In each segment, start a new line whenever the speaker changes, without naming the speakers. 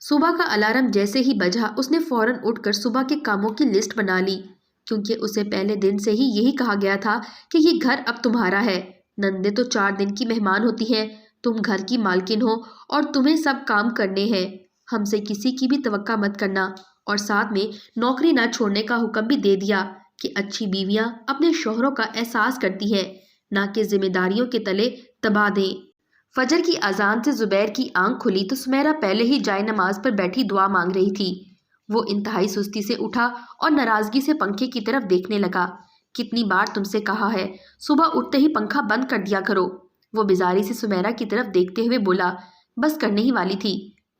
صبح کا الارم جیسے ہی بجا اس نے فوراً اٹھ کر صبح کے کاموں کی لسٹ بنا لی، کیونکہ اسے پہلے دن سے ہی یہی کہا گیا تھا کہ یہ گھر اب تمہارا ہے۔ نندے تو 4 دن کی مہمان ہوتی ہیں، تم گھر کی مالکن ہو اور تمہیں سب کام کرنے ہیں۔ ہم سے کسی کی بھی توقع مت کرنا، اور ساتھ میں نوکری نہ چھوڑنے کا حکم بھی دے دیا کہ اچھی بیویاں اپنے شوہروں کا احساس کرتی ہیں، نہ کہ ذمہ داریوں کے تلے دبا دیں۔ فجر کی اذان سے زبیر کی آنکھ کھلی تو سمیرہ پہلے ہی جائے نماز پر بیٹھی دعا مانگ رہی تھی۔ وہ انتہائی سستی سے اٹھا اور ناراضگی سے پنکھے کی طرف دیکھنے لگا۔ کتنی بار تم سے کہا ہے صبح اٹھتے ہی پنکھا بند کر دیا کرو۔ وہ بیزاری سے سمیرہ کی طرف دیکھتے ہوئے بولا۔ بس کرنے ہی والی تھی۔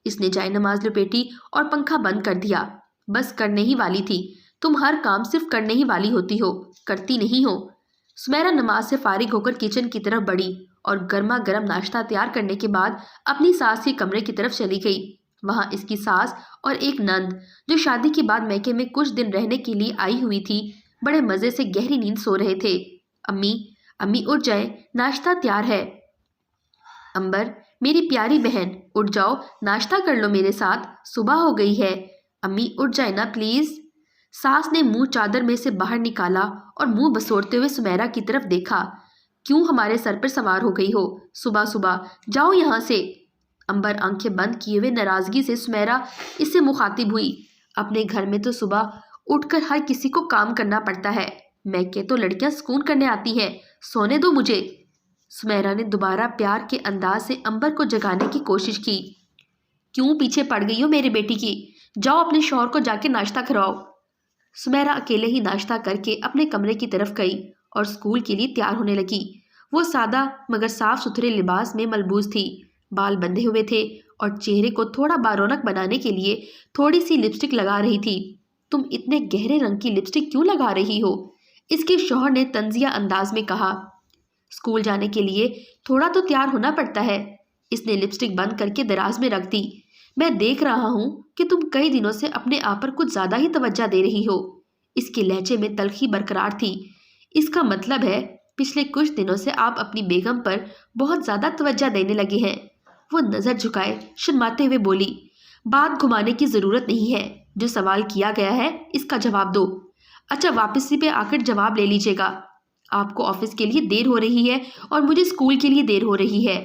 اس نے جائے نماز لپیٹی اور پنکھا بند کر دیا۔ بس کرنے ہی والی تھی، تم ہر کام صرف کرنے ہی والی ہوتی ہو، کرتی نہیں ہو۔ سمیرہ نماز سے فارغ ہو کر کچن کی طرف بڑھی اور گرما گرم ناشتہ تیار کرنے کے بعد اپنی ساس کے کمرے کی طرف چلی گئی۔ وہاں اس کی ساس اور ایک نند جو شادی کے بعد میکے میں کچھ دن رہنے کے لیے آئی ہوئی تھی، بڑے مزے سے گہری نیند سو رہے تھے۔ امی اٹھ جائیں، ناشتہ تیار ہے۔ امبر میری پیاری بہن اٹھ جاؤ، ناشتہ کر لو میرے ساتھ، صبح ہو گئی ہے۔ امی اٹھ جائیں نا پلیز۔ ساس نے منہ چادر میں سے باہر نکالا اور منہ بسوڑتے ہوئے سمیرہ کی طرف دیکھا۔ کیوں ہمارے سر پر سوار ہو گئی ہو صبح صبح، جاؤ یہاں سے۔ امبر آنکھیں بند کیے ہوئے ناراضگی سے سمیرہ اس سے مخاطب ہوئی۔ اپنے گھر میں تو صبح اٹھ کر ہر کسی کو کام کرنا پڑتا ہے، میکے تو لڑکیاں سکون کرنے آتی ہیں، سونے دو مجھے۔ سمیرہ نے دوبارہ پیار کے انداز سے امبر کو جگانے کی کوشش کی۔ کیوں پیچھے پڑ گئی ہو میرے بیٹی کی، جاؤ اپنے شوہر کو جا کے ناشتہ کراؤ۔ سمیرہ اکیلے ہی ناشتہ کر کے اپنے کمرے کی طرف گئی اور اسکول کے لیے تیار ہونے لگی۔ وہ سادہ مگر صاف ستھرے لباس میں ملبوس تھی، بال بندھے ہوئے تھے اور چہرے کو تھوڑا بارونق بنانے کے لیے تھوڑی سی لپسٹک لگا رہی تھی۔ تم اتنے گہرے رنگ کی لپسٹک کیوں لگا رہی ہو؟ اس کے شوہر نے طنزیہ انداز میں کہا۔ اسکول جانے کے لیے تھوڑا تو تیار ہونا پڑتا ہے۔ اس نے لپسٹک بند کر کے دراز میں رکھ دی۔ میں دیکھ رہا ہوں کہ تم کئی دنوں سے اپنے آپ پر کچھ زیادہ ہی توجہ دے رہی ہو۔ اس کے لہجے میں تلخی برقرار تھی۔ اس کا مطلب ہے پچھلے کچھ دنوں سے آپ اپنی بیگم پر بہت زیادہ توجہ دینے لگے ہیں۔ وہ نظر جھکائے شرماتے ہوئے بولی۔ بات گھمانے کی ضرورت نہیں ہے، جو سوال کیا گیا ہے اس کا جواب دو۔ اچھا واپسی پہ آ کر جواب لے لیجیے گا۔ آپ کو آفس کے لیے دیر ہو رہی ہے اور مجھے اسکول کے لیے دیر ہو رہی ہے۔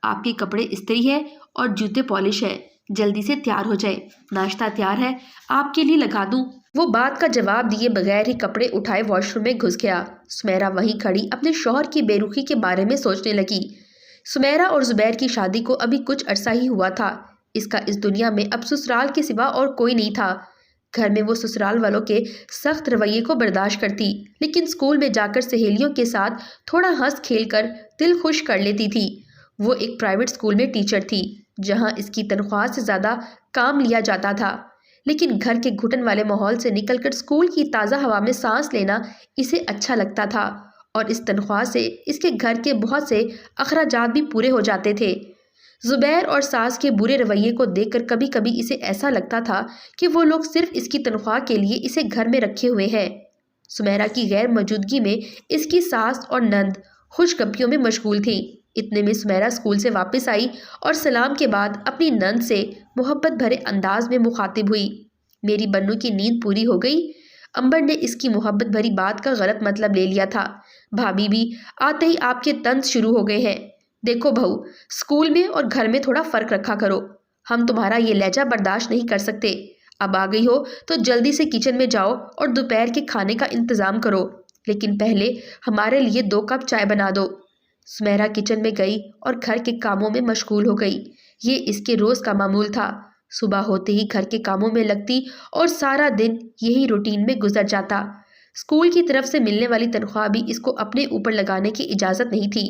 آپ کے کپڑے استری ہے اور جوتے پالش ہے، جلدی سے تیار ہو جائے۔ ناشتہ تیار ہے، آپ کے لیے لگا دوں۔ وہ بات کا جواب دیے بغیر ہی کپڑے اٹھائے واش روم میں گھس گیا۔ سمیرہ وہیں کھڑی اپنے شوہر کی بے رخی کے بارے میں سوچنے لگی۔ سمیرہ اور زبیر کی شادی کو ابھی کچھ عرصہ ہی ہوا تھا۔ اس کا اس دنیا میں اب سسرال کے سوا اور کوئی نہیں تھا۔ گھر میں وہ سسرال والوں کے سخت رویے کو برداشت کرتی، لیکن اسکول میں جا کر سہیلیوں کے ساتھ تھوڑا ہنس کھیل کر دل خوش کر لیتی تھی۔ وہ ایک پرائیویٹ اسکول میں ٹیچر تھی، جہاں اس کی تنخواہ سے زیادہ کام لیا جاتا تھا، لیکن گھر کے گھٹن والے ماحول سے نکل کر اسکول کی تازہ ہوا میں سانس لینا اسے اچھا لگتا تھا، اور اس تنخواہ سے اس کے گھر کے بہت سے اخراجات بھی پورے ہو جاتے تھے۔ زبیر اور ساس کے برے رویے کو دیکھ کر کبھی کبھی اسے ایسا لگتا تھا کہ وہ لوگ صرف اس کی تنخواہ کے لیے اسے گھر میں رکھے ہوئے ہیں۔ سمیرہ کی غیر موجودگی میں اس کی ساس اور نند خوش گپیوں میں مشغول تھیں۔ اتنے میں سمیرہ اسکول سے واپس آئی اور سلام کے بعد اپنی نند سے محبت بھرے انداز میں مخاطب ہوئی۔ میری بنو کی نیند پوری ہو گئی؟ امبر نے اس کی محبت بھری بات کا غلط مطلب لے لیا تھا۔ بھابھی بھی آتے ہی آپ کے طنز شروع ہو گئے ہیں۔ دیکھو بہو، اسکول میں اور گھر میں تھوڑا فرق رکھا کرو، ہم تمہارا یہ لہجہ برداشت نہیں کر سکتے۔ اب آ گئی ہو تو جلدی سے کچن میں جاؤ اور دوپہر کے کھانے کا انتظام کرو، لیکن پہلے ہمارے لیے 2 کپ چائے بنا دو۔ سمیرہ کچن میں گئی اور گھر کے کاموں میں مشغول ہو گئی۔ یہ اس کے روز کا معمول تھا۔ صبح ہوتے ہی گھر کے کاموں میں لگتی اور سارا دن یہی روٹین میں گزر جاتا۔ اسکول کی طرف سے ملنے والی تنخواہ بھی اس کو اپنے اوپر لگانے کی اجازت نہیں تھی۔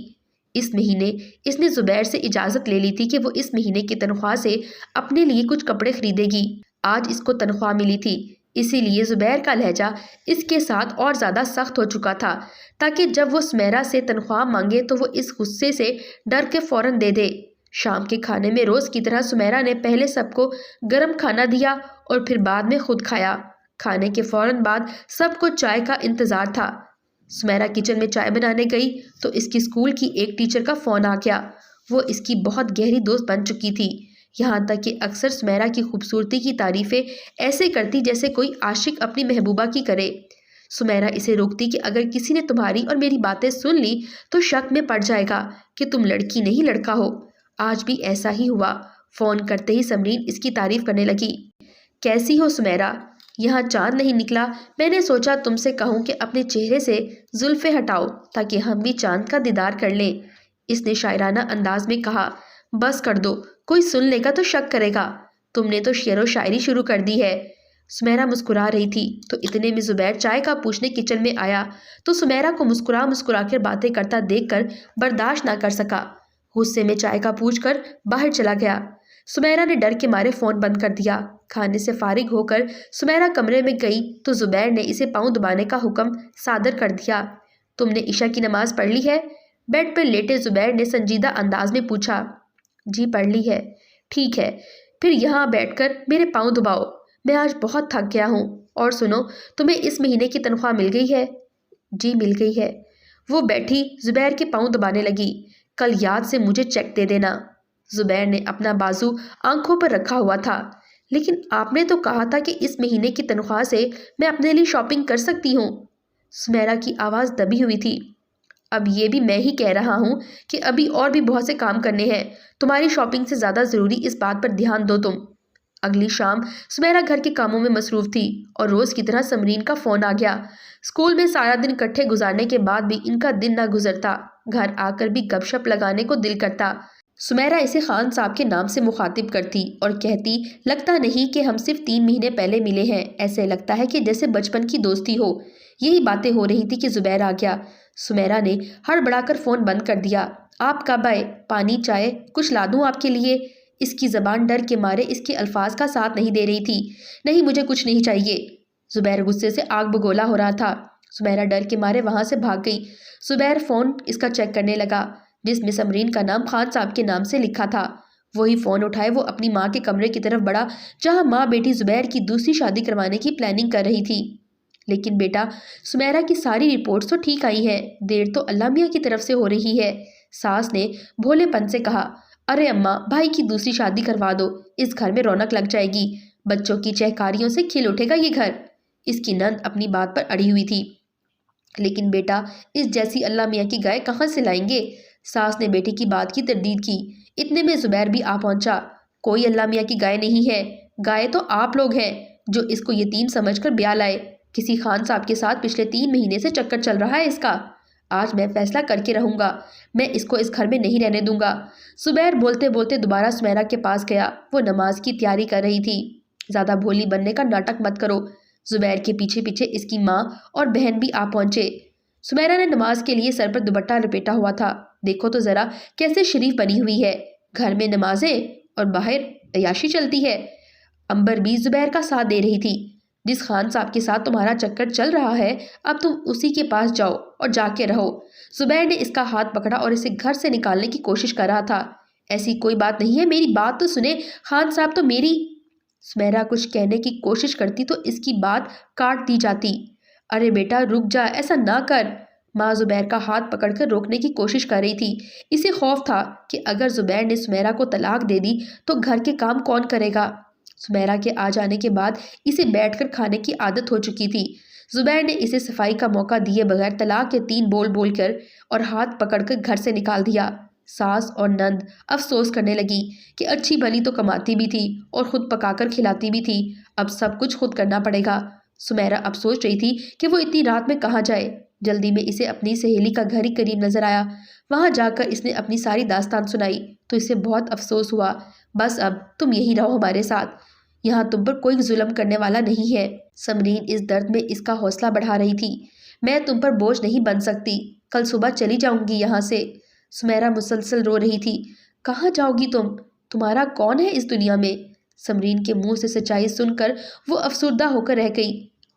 اس مہینے اس نے زبیر سے اجازت لے لی تھی کہ وہ اس مہینے کی تنخواہ سے اپنے لیے کچھ کپڑے خریدے گی۔ آج اس کو تنخواہ ملی تھی، اسی لیے زبیر کا لہجہ اس کے ساتھ اور زیادہ سخت ہو چکا تھا، تاکہ جب وہ سمیرہ سے تنخواہ مانگے تو وہ اس غصے سے ڈر کے فوراً دے دے۔ شام کے کھانے میں روز کی طرح سمیرہ نے پہلے سب کو گرم کھانا دیا اور پھر بعد میں خود کھایا۔ کھانے کے فوراً بعد سب کو چائے کا انتظار تھا۔ سمیرہ کچن میں چائے بنانے گئی تو اس کی اسکول کی ایک ٹیچر کا فون آ گیا۔ وہ اس کی بہت گہری دوست بن چکی تھی، یہاں تک کہ اکثر سمیرہ کی خوبصورتی کی تعریفیں ایسے کرتی جیسے کوئی عاشق اپنی محبوبہ کی کرے۔ سمیرہ اسے روکتی کہ اگر کسی نے تمہاری اور میری باتیں سن لی تو شک میں پڑ جائے گا کہ تم لڑکی نہیں لڑکا ہو۔ آج بھی ایسا ہی ہوا۔ فون کرتے ہی سمرین اس کی تعریف کرنے لگی۔ کیسی ہو سمیرہ؟ یہاں چاند نہیں نکلا، میں نے سوچا تم سے کہوں کہ اپنے چہرے سے زلفیں ہٹاؤ تاکہ ہم بھی چاند کا دیدار کر لیں۔ اس نے شاعرانہ انداز میں کہا۔ بس کر دو، کوئی سن لے گا تو شک کرے گا۔ تم نے تو شعر و شاعری شروع کر دی ہے۔ سمیرہ مسکرا رہی تھی تو اتنے میں زبیر چائے کا پوچھنے کچن میں آیا تو سمیرہ کو مسکرا کر باتیں کرتا دیکھ کر برداشت نہ کر سکا۔ غصے میں چائے کا پوچھ کر باہر چلا گیا۔ سمیرہ نے ڈر کے مارے فون بند کر دیا۔ کھانے سے فارغ ہو کر سمیرہ کمرے میں گئی تو زبیر نے اسے پاؤں دبانے کا حکم صادر کر دیا۔ تم نے عشاء کی نماز پڑھ لی ہے؟ بیڈ پر لیٹے زبیر نے سنجیدہ انداز میں پوچھا۔ جی پڑھ لی ہے۔ ٹھیک ہے، پھر یہاں بیٹھ کر میرے پاؤں دباؤ، میں آج بہت تھک گیا ہوں۔ اور سنو، تمہیں اس مہینے کی تنخواہ مل گئی ہے؟ جی مل گئی ہے۔ وہ بیٹھی زبیر کے پاؤں دبانے لگی۔ کل یاد سے مجھے چیک دے دینا۔ زبیر نے اپنا بازو آنکھوں پر رکھا ہوا تھا۔ لیکن آپ نے تو کہا تھا کہ اس مہینے کی تنخواہ سے میں اپنے لیے شاپنگ کر سکتی ہوں۔ سمیرہ کی آواز دبی ہوئی تھی۔ اب یہ بھی میں ہی کہہ رہا ہوں کہ ابھی اور بھی بہت سے کام کرنے ہیں۔ تمہاری شاپنگ سے زیادہ ضروری اس بات پر دھیان دو تم۔ اگلی شام سمیرہ گھر کے کاموں میں مصروف تھی اور روز کی طرح سمرین کا فون آ گیا۔ اسکول میں سارا دن اکٹھے گزارنے کے بعد بھی ان کا دن نہ گزرتا۔ گھر آ کر بھی گپ شپ لگانے کو دل کرتا۔ سمیرہ اسے خان صاحب کے نام سے مخاطب کرتی اور کہتی، لگتا نہیں کہ ہم صرف 3 مہینے پہلے ملے ہیں، ایسے لگتا ہے کہ جیسے بچپن کی دوستی ہو۔ یہی باتیں ہو رہی تھی کہ زبیر آ گیا۔ سمیرہ نے ہڑبڑا کر فون بند کر دیا۔ آپ کب آئے؟ پانی چائے کچھ لا دوں آپ کے لیے؟ اس کی زبان ڈر کے مارے اس کے الفاظ کا ساتھ نہیں دے رہی تھی۔ نہیں، مجھے کچھ نہیں چاہیے۔ زبیر غصے سے آگ بگولا ہو رہا تھا۔ سمیرہ ڈر کے مارے وہاں سے بھاگ گئی۔ زبیر فون اس کا چیک کرنے لگا جس میں سمرین کا نام خان صاحب کے نام سے لکھا تھا۔ وہی فون اٹھائے وہ اپنی ماں کے کمرے کی طرف بڑھا جہاں ماں بیٹی زبیر کی دوسری شادی کروانے کی پلاننگ کر رہی تھی۔ لیکن بیٹا، سمیرہ کی ساری رپورٹس تو ٹھیک آئی ہیں، دیر تو اللہ میاں کی طرف سے ہو رہی ہے، ساس نے بھولے پن سے کہا۔ ارے اماں، بھائی کی دوسری شادی کروا دو، اس گھر میں رونق لگ جائے گی، بچوں کی چہکاریوں سے کھل اٹھے گا یہ گھر۔ اس کی نند اپنی بات پر اڑی ہوئی تھی۔ لیکن بیٹا، اس جیسی اللہ میاں کی گائے کہاں سے لائیں گے؟ ساس نے بیٹے کی بات کی تردید کی۔ اتنے میں زبیر بھی آ پہنچا۔ کوئی اللہ میاں کی گائے نہیں ہے، گائے تو آپ لوگ ہیں جو اس کو یتیم سمجھ کر بیاہ لائے۔ کسی خان صاحب کے ساتھ پچھلے 3 مہینے سے چکر چل رہا ہے اس کا۔ آج میں فیصلہ کر کے رہوں گا، میں اس کو اس گھر میں نہیں رہنے دوں گا۔ زبیر بولتے بولتے دوبارہ سمیرہ کے پاس گیا۔ وہ نماز کی تیاری کر رہی تھی۔ زیادہ بھولی بننے کا ناٹک مت کرو۔ زبیر کے پیچھے پیچھے اس کی ماں اور بہن بھی آ پہنچے۔ سمیرہ نے نماز کے لیے سر پر دوپٹہ لپیٹا ہوا تھا۔ دیکھو تو ذرا کیسے شریف بنی ہوئی ہے، گھر میں نمازیں اور باہر عیاشی چلتی ہے۔ امبر بھی زبیر کا ساتھ دے رہی تھی۔ جس خان صاحب کے ساتھ تمہارا چکر چل رہا ہے اب تم اسی کے پاس جاؤ اور جا کے رہو۔ زبیر نے اس کا ہاتھ پکڑا اور اسے گھر سے نکالنے کی کوشش کر رہا تھا۔ ایسی کوئی بات نہیں ہے، میری بات تو سنیں، خان صاحب تو میری۔ سمیرہ کچھ کہنے کی کوشش کرتی تو اس کی بات کاٹ دی جاتی۔ ارے بیٹا رک جا، ایسا نہ کر۔ ماں زبیر کا ہاتھ پکڑ کر روکنے کی کوشش کر رہی تھی۔ اسے خوف تھا کہ اگر زبیر نے سمیرہ کو طلاق دے دی تو گھر کے کام کون کرے گا۔ سمیرہ کے آ جانے کے بعد اسے بیٹھ کر کھانے کی عادت ہو چکی تھی۔ زبیر نے اسے صفائی کا موقع دیے بغیر طلاق کے 3 بول بول کر اور ہاتھ پکڑ کر گھر سے نکال دیا۔ ساس اور نند افسوس کرنے لگی کہ اچھی بھلی تو کماتی بھی تھی اور خود پکا کر کھلاتی بھی تھی، اب سب کچھ خود کرنا پڑے گا۔ سمیرہ اب سوچ رہی تھی کہ وہ اتنی رات میں کہاں جائے۔ جلدی میں اسے اپنی سہیلی کا گھر ہی قریب نظر آیا۔ وہاں جا کر اس نے اپنی ساری داستان سنائی تو اسے بہت افسوس ہوا۔ بس اب تم یہی رہو ہمارے ساتھ، یہاں تم پر کوئی ظلم کرنے والا نہیں ہے۔ سمرین اس درد میں اس کا حوصلہ بڑھا رہی تھی۔ میں تم پر بوجھ نہیں بن سکتی، کل صبح چلی جاؤں گی یہاں سے۔ سمیرہ مسلسل رو رہی تھی۔ کہاں جاؤ گی تم؟ تمہارا کون ہے اس دنیا میں؟ سمرین کے منہ سے سچائی سن کر وہ افسردہ ہو کر رہ گئی۔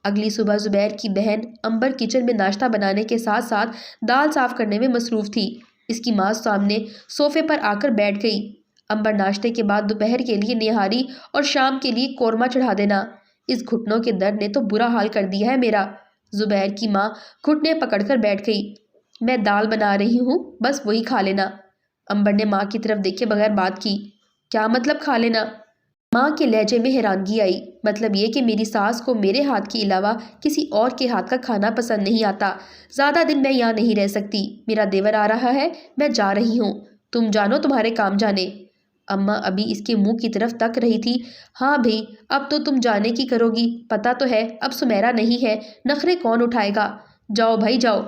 اگلی صبح زبیر کی بہن امبر کچن میں ناشتہ بنانے کے ساتھ ساتھ دال صاف کرنے میں مصروف تھی۔ اس کی ماں سامنے صوفے پر آ کر بیٹھ گئی۔ امبر ناشتے کے بعد دوپہر کے لیے نہاری اور شام کے لیے قورمہ چڑھا دینا۔ اس گھٹنوں کے درد نے تو برا حال کر دیا ہے میرا۔ زبیر کی ماں گھٹنے پکڑ کر بیٹھ گئی۔ میں دال بنا رہی ہوں، بس وہی کھا لینا۔ امبر نے ماں کی طرف دیکھے بغیر بات کی۔ کیا مطلب کھا لینا؟ ماں کے لہجے میں حیرانگی آئی۔ مطلب یہ کہ میری ساس کو میرے ہاتھ کے علاوہ کسی اور کے ہاتھ کا کھانا پسند نہیں آتا۔ زیادہ دن میں یہاں نہیں رہ سکتی، میرا دیور آ رہا ہے، میں جا رہی ہوں، تم جانو تمہارے کام جانے۔ اماں ابھی اس کے منہ کی طرف تک رہی تھی۔ ہاں بھئی، اب تو تم جانے کی کرو گی، پتہ تو ہے اب سمیرا نہیں ہے، نخرے کون اٹھائے گا؟ جاؤ بھائی جاؤ۔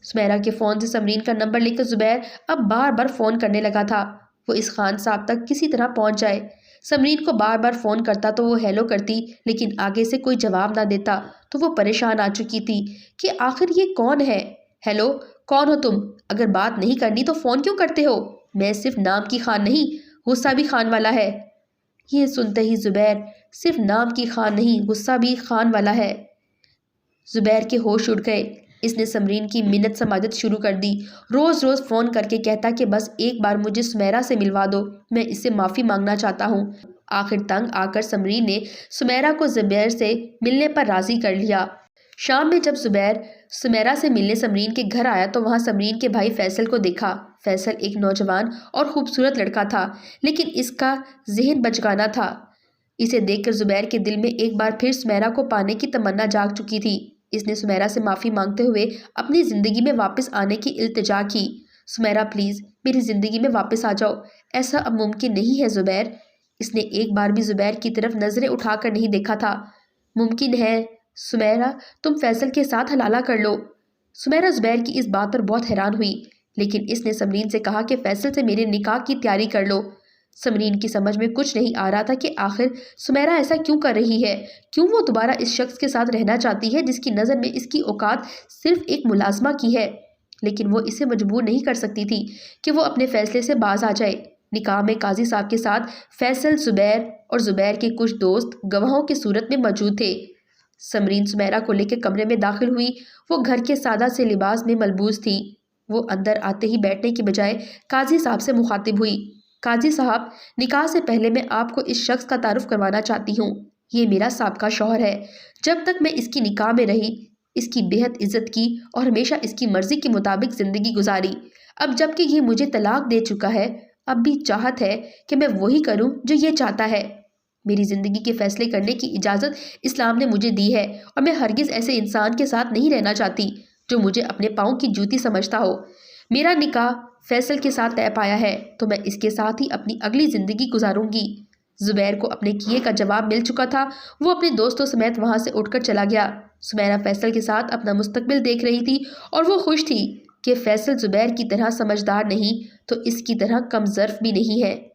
سمیرا کے فون سے سمرین کا نمبر لے کر زبیر اب بار بار فون کرنے لگا تھا، وہ اس خان صاحب تک کسی طرح پہنچ جائے۔ سمرین کو بار بار فون کرتا تو وہ ہیلو کرتی، لیکن آگے سے کوئی جواب نہ دیتا تو وہ پریشان آ چکی تھی کہ آخر یہ کون ہے؟ ہیلو، کون ہو تم؟ اگر بات نہیں کرنی تو فون کیوں کرتے ہو؟ میں صرف نام کی خان نہیں، غصہ بھی خان والا ہے۔ یہ سنتے ہی زبیر صرف نام کی خان نہیں، غصہ بھی خان والا ہے۔ زبیر کے ہوش اڑ گئے۔ اس نے سمرین کی منت سماجت شروع کر دی، روز روز فون کر کے کہتا کہ بس ایک بار مجھے سمیرا سے ملوا دو، میں اس سے معافی مانگنا چاہتا ہوں۔ آخر تنگ آ کر سمرین نے سمیرا کو زبیر سے ملنے پر راضی کر لیا۔ شام میں جب زبیر سمیرا سے ملنے سمرین کے گھر آیا تو وہاں سمرین کے بھائی فیصل کو دیکھا۔ فیصل ایک نوجوان اور خوبصورت لڑکا تھا، لیکن اس کا ذہن بچگانہ تھا۔ اسے دیکھ کر زبیر کے دل میں ایک بار پھر سمیرا کو پانے کی تمنا جاگ چکی تھی۔ اس نے سمیرا سے معافی مانگتے ہوئے اپنی زندگی میں واپس آنے کی التجا کی۔ سمیرا پلیز میری زندگی میں واپس آ جاؤ، ایسا اب ممکن نہیں ہے زبیر۔ اس نے ایک بار بھی زبیر کی طرف نظریں اٹھا کر نہیں دیکھا تھا۔ ممکن ہے سمیرا، تم فیصل کے ساتھ حلالہ کر لو۔ سمیرا زبیر کی اس بات پر بہت حیران ہوئی، لیکن اس نے سمرین سے کہا کہ فیصل سے میرے نکاح کی تیاری کر لو۔ سمرین کی سمجھ میں کچھ نہیں آ رہا تھا کہ آخر سمیرا ایسا کیوں کر رہی ہے، کیوں وہ دوبارہ اس شخص کے ساتھ رہنا چاہتی ہے جس کی نظر میں اس کی اوقات صرف ایک ملازمہ کی ہے۔ لیکن وہ اسے مجبور نہیں کر سکتی تھی کہ وہ اپنے فیصلے سے باز آ جائے۔ نکاح میں قاضی صاحب کے ساتھ فیصل، زبیر اور زبیر کے کچھ دوست گواہوں کی صورت میں موجود تھے۔ سمرین سمیرا کو لے کے کمرے میں داخل ہوئی۔ وہ گھر کے سادہ سے لباس میں ملبوس تھی۔ وہ اندر آتے ہی بیٹھنے کی بجائے قاضی صاحب سے مخاطب ہوئی۔ قاضی صاحب، نکاح سے پہلے میں آپ کو اس شخص کا تعارف کروانا چاہتی ہوں۔ یہ میرا سابقہ شوہر ہے۔ جب تک میں اس کی نکاح میں رہی، اس کی بے حد عزت کی اور ہمیشہ اس کی مرضی کے مطابق زندگی گزاری۔ اب جب کہ یہ مجھے طلاق دے چکا ہے، اب بھی چاہت ہے کہ میں وہی کروں جو یہ چاہتا ہے۔ میری زندگی کے فیصلے کرنے کی اجازت اسلام نے مجھے دی ہے، اور میں ہرگز ایسے انسان کے ساتھ نہیں رہنا چاہتی جو مجھے اپنے پاؤں کی جوتی سمجھتا ہو۔ میرا نکاح فیصل کے ساتھ طے پایا ہے تو میں اس کے ساتھ ہی اپنی اگلی زندگی گزاروں گی۔ زبیر کو اپنے کیے کا جواب مل چکا تھا۔ وہ اپنے دوستوں سمیت وہاں سے اٹھ کر چلا گیا۔ سمیرا فیصل کے ساتھ اپنا مستقبل دیکھ رہی تھی اور وہ خوش تھی کہ فیصل زبیر کی طرح سمجھدار نہیں تو اس کی طرح کم ظرف بھی نہیں ہے۔